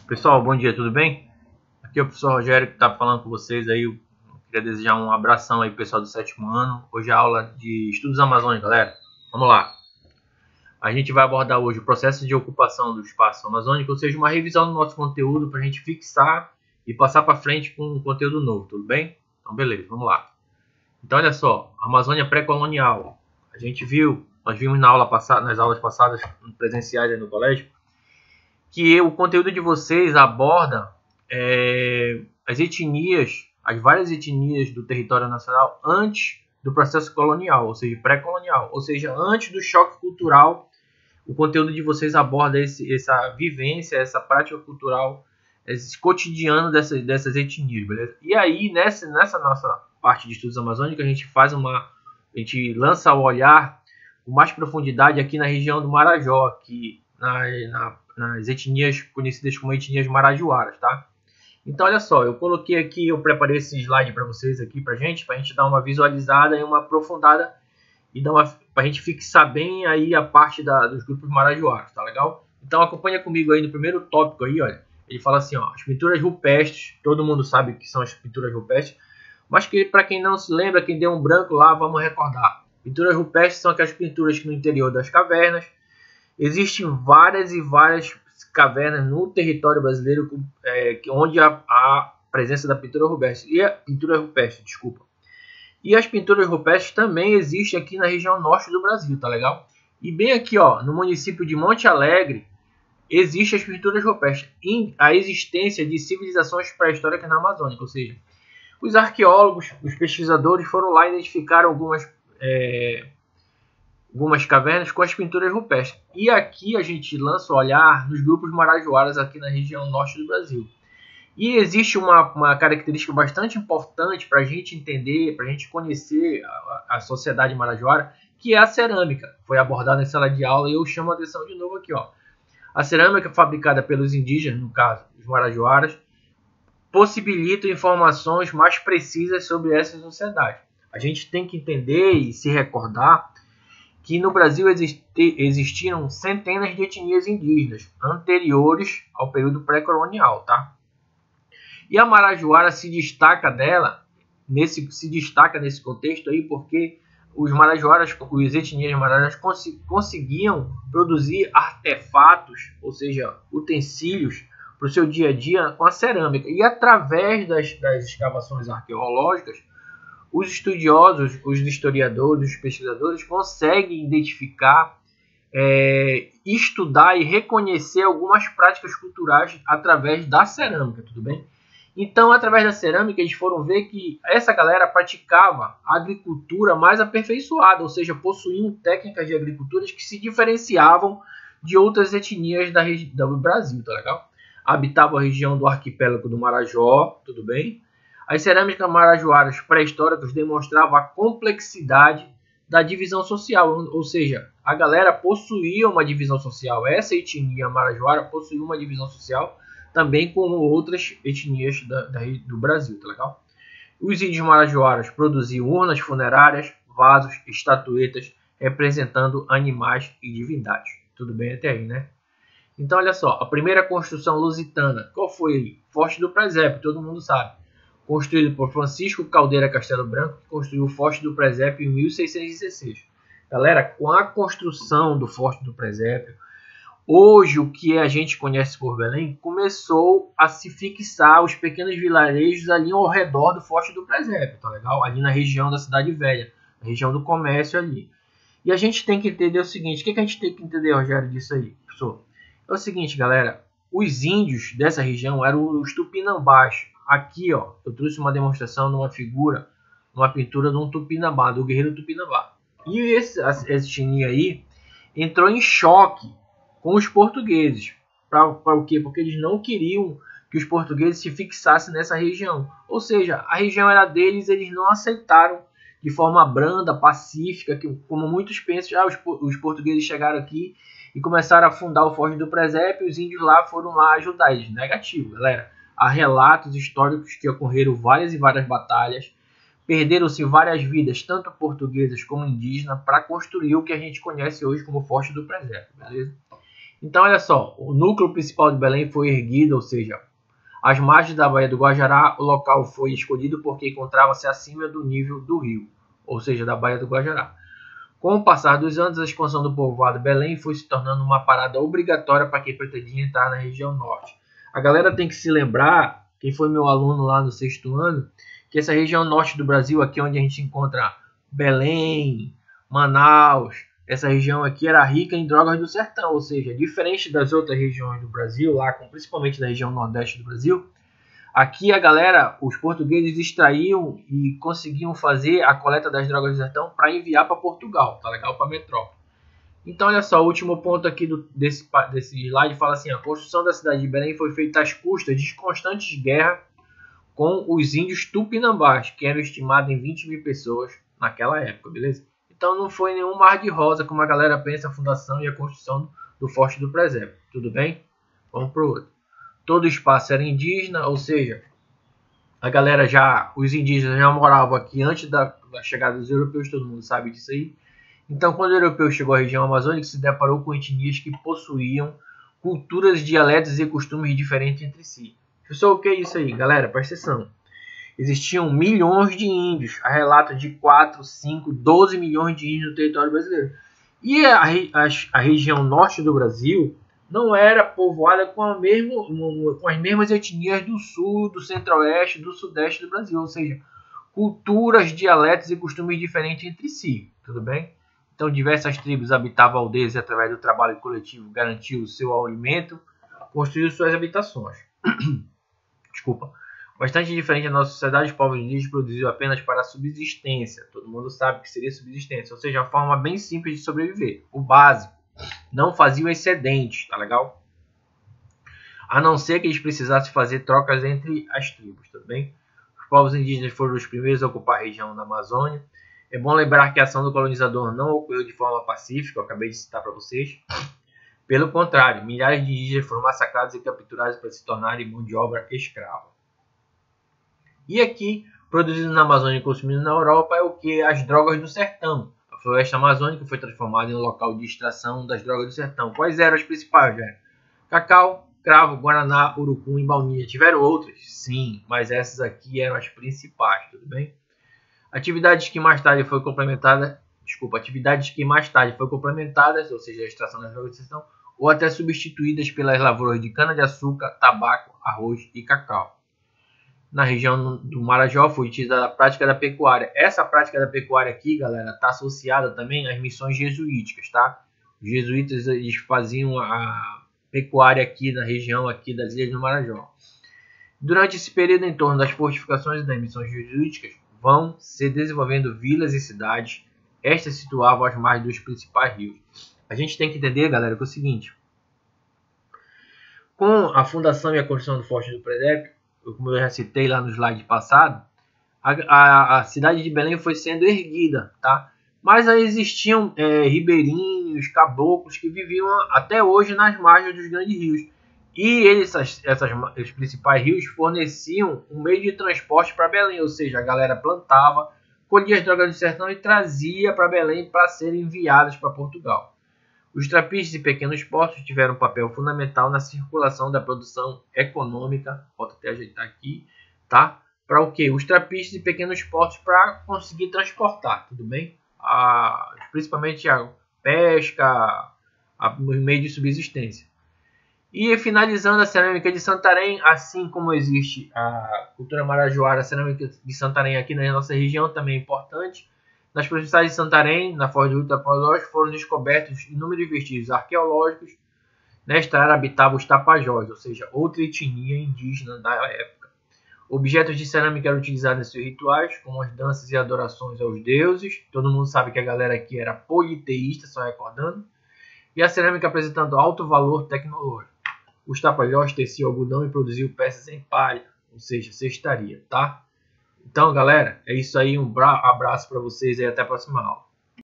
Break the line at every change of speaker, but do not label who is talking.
Pessoal, bom dia, tudo bem? Aqui é o professor Rogério que está falando com vocês aí. Eu queria desejar um abração aí pro pessoal do 7º ano. Hoje é a aula de estudos amazônicos, galera. Vamos lá. A gente vai abordar hoje o processo de ocupação do espaço amazônico, ou seja, uma revisão do nosso conteúdo para a gente fixar e passar para frente com um conteúdo novo, tudo bem? Então, beleza, vamos lá. Então, olha só, Amazônia pré-colonial. A gente viu, nós vimos na aula passada, nas aulas passadas presenciais aí no colégio, que o conteúdo de vocês aborda as etnias, as várias etnias do território nacional antes do processo colonial, ou seja, pré-colonial, ou seja, antes do choque cultural. O conteúdo de vocês aborda essa vivência, essa prática cultural, esse cotidiano dessas etnias, beleza? E aí, nessa nossa parte de estudos amazônicos, a gente lança o olhar com mais profundidade aqui na região do Marajó, aqui nas etnias conhecidas como etnias marajoaras, tá? Então, olha só, eu coloquei aqui, eu preparei esse slide para vocês aqui pra gente dar uma visualizada e uma aprofundada e pra gente fixar bem aí a parte dos grupos marajoaras, tá legal? Então, acompanha comigo aí no primeiro tópico aí, olha. Ele fala assim, ó, as pinturas rupestres, todo mundo sabe que são as pinturas rupestres, mas que para quem não se lembra, quem deu um branco lá, vamos recordar. Pinturas rupestres são aquelas pinturas que no interior das cavernas. Existem várias e várias cavernas no território brasileiro onde há presença da pintura rupestre. E as pinturas rupestres também existem aqui na região norte do Brasil, tá legal? E bem aqui, ó, no município de Monte Alegre, existem as pinturas rupestres. A existência de civilizações pré-históricas na Amazônia, ou seja, os arqueólogos, os pesquisadores foram lá e identificaram algumas cavernas com as pinturas rupestres. E aqui a gente lança o olhar nos grupos marajoaras aqui na região norte do Brasil. E existe uma característica bastante importante para a gente entender, para a gente conhecer a sociedade marajoara, que é a cerâmica. Foi abordada em sala de aula e eu chamo a atenção de novo aqui, ó. A cerâmica fabricada pelos indígenas, no caso, os marajoaras, possibilita informações mais precisas sobre essa sociedade. A gente tem que entender e se recordar que no Brasil existiram centenas de etnias indígenas anteriores ao período pré-colonial, tá? E a marajoara se destaca nesse contexto aí porque os etnias marajoaras conseguiam produzir artefatos, ou seja, utensílios para o seu dia a dia com a cerâmica. E através das escavações arqueológicas, os estudiosos, os historiadores, os pesquisadores conseguem identificar, estudar e reconhecer algumas práticas culturais através da cerâmica, tudo bem? Então, através da cerâmica, eles foram ver que essa galera praticava agricultura mais aperfeiçoada, ou seja, possuíam técnicas de agricultura que se diferenciavam de outras etnias do Brasil, tá legal? Habitavam a região do arquipélago do Marajó, tudo bem? As cerâmicas marajoaras pré-históricas demonstravam a complexidade da divisão social, ou seja, a galera possuía uma divisão social, essa etnia marajoara possuía uma divisão social também como outras etnias do Brasil, tá legal? Os índios marajoaras produziam urnas funerárias, vasos, estatuetas, representando animais e divindades. Tudo bem até aí, né? Então, olha só, a primeira construção lusitana, qual foi? Forte do Presépio, todo mundo sabe. Construído por Francisco Caldeira Castelo Branco, que construiu o Forte do Presépio em 1616. Galera, com a construção do Forte do Presépio, hoje, o que a gente conhece por Belém começou a se fixar os pequenos vilarejos ali ao redor do Forte do Presépio, tá legal? Ali na região da Cidade Velha, na região do comércio ali. E a gente tem que entender o seguinte, o que a gente tem que entender, Rogério, disso aí, professor? É o seguinte, galera, os índios dessa região eram os tupinambás. Aqui, ó, eu trouxe uma demonstração de uma figura, uma pintura de um tupinambá, do guerreiro tupinambá. E essa etnia aí entrou em choque com os portugueses. Para o quê? Porque eles não queriam que os portugueses se fixassem nessa região. Ou seja, a região era deles, eles não aceitaram de forma branda, pacífica, como muitos pensam, os portugueses chegaram aqui e começaram a fundar o Forte do Presépio, e os índios lá foram lá ajudar eles. Negativo, galera. Há relatos históricos que ocorreram várias e várias batalhas, perderam-se várias vidas, tanto portuguesas como indígenas, para construir o que a gente conhece hoje como Forte do Presépio, beleza? Então, olha só, o núcleo principal de Belém foi erguido, ou seja, às margens da Baía do Guajará. O local foi escolhido porque encontrava-se acima do nível do rio, ou seja, da Baía do Guajará. Com o passar dos anos, a expansão do povoado de Belém foi se tornando uma parada obrigatória para quem pretendia entrar na região norte. A galera tem que se lembrar, quem foi meu aluno lá no 6º ano, que essa região norte do Brasil, aqui onde a gente encontra Belém, Manaus, essa região aqui era rica em drogas do sertão, ou seja, diferente das outras regiões do Brasil, lá principalmente da região nordeste do Brasil, aqui a galera, os portugueses extraíam e conseguiam fazer a coleta das drogas do sertão para enviar para Portugal, tá legal? Para a metrópole. Então, olha só, o último ponto aqui desse slide fala assim: a construção da cidade de Belém foi feita às custas de constantes guerras com os índios tupinambás, que eram estimados em 20 mil pessoas naquela época, beleza? Então não foi nenhum mar de rosa como a galera pensa a fundação e a construção do Forte do Presépio, tudo bem? Vamos para o outro. Todo o espaço era indígena, ou seja, a galera os indígenas já moravam aqui antes da chegada dos europeus, todo mundo sabe disso aí. Então, quando o europeu chegou à região amazônica, se deparou com etnias que possuíam culturas, dialetos e costumes diferentes entre si. Pessoal, o que é isso aí, galera? Presta atenção. Existiam milhões de índios, a relato de 4, 5, 12 milhões de índios no território brasileiro. E a região norte do Brasil não era povoada com as mesmas etnias do sul, do centro-oeste, do sudeste do Brasil. Ou seja, culturas, dialetos e costumes diferentes entre si. Tudo bem? Então, diversas tribos habitavam aldeias e, através do trabalho coletivo, garantiam o seu alimento, construíam suas habitações. Desculpa. Bastante diferente da nossa sociedade, os povos indígenas produziam apenas para a subsistência. Todo mundo sabe que seria subsistência, ou seja, uma forma bem simples de sobreviver. O básico. Não faziam excedentes, tá legal? A não ser que eles precisassem fazer trocas entre as tribos, tudo bem? Os povos indígenas foram os primeiros a ocupar a região da Amazônia. É bom lembrar que a ação do colonizador não ocorreu de forma pacífica, eu acabei de citar para vocês. Pelo contrário, milhares de indígenas foram massacrados e capturados para se tornarem mão de obra escrava. E aqui, produzido na Amazônia e consumido na Europa, é o que? As drogas do sertão. A floresta amazônica foi transformada em um local de extração das drogas do sertão. Quais eram as principais, velho? Cacau, cravo, guaraná, urucum e baunilha. Tiveram outras? Sim, mas essas aqui eram as principais, tudo bem? Atividades que mais tarde foi complementadas, ou seja, a extração das drogas do sertão, ou até substituídas pelas lavouras de cana-de-açúcar, tabaco, arroz e cacau. Na região do Marajó foi utilizada a prática da pecuária. Essa prática da pecuária aqui, galera, está associada também às missões jesuíticas, tá? Os jesuítas eles faziam a pecuária aqui na região aqui das Ilhas do Marajó. Durante esse período, em torno das fortificações e das missões jesuíticas, vão se desenvolvendo vilas e cidades. Estas se situavam às margens dos principais rios. A gente tem que entender, galera, que é o seguinte. Com a fundação e a construção do Forte do Presépio, como eu já citei lá no slide passado, a cidade de Belém foi sendo erguida, tá? Mas aí existiam ribeirinhos, caboclos que viviam até hoje nas margens dos grandes rios. E os principais rios forneciam um meio de transporte para Belém, ou seja, a galera plantava, colhia as drogas do sertão e trazia para Belém para serem enviadas para Portugal. Os trapistas e pequenos portos tiveram um papel fundamental na circulação da produção econômica. Vou até ajeitar aqui, tá? Para o quê? Os trapistas e pequenos portos para conseguir transportar, tudo bem? Principalmente a pesca, os meios de subsistência. E finalizando, a cerâmica de Santarém, assim como existe a cultura marajoara, a cerâmica de Santarém aqui na nossa região também é importante. Nas províncias de Santarém, na Foz do Rio Tapajós, foram descobertos inúmeros vestígios arqueológicos. Nesta área habitavam os Tapajós, ou seja, outra etnia indígena da época. Objetos de cerâmica eram utilizados em seus rituais, como as danças e adorações aos deuses. Todo mundo sabe que a galera aqui era politeísta, só recordando. E a cerâmica apresentando alto valor tecnológico. Os Tapajós teciam algodão e produziam peças em palha, ou seja, cestaria, tá? Então, galera, é isso aí. Um abraço para vocês e até a próxima aula.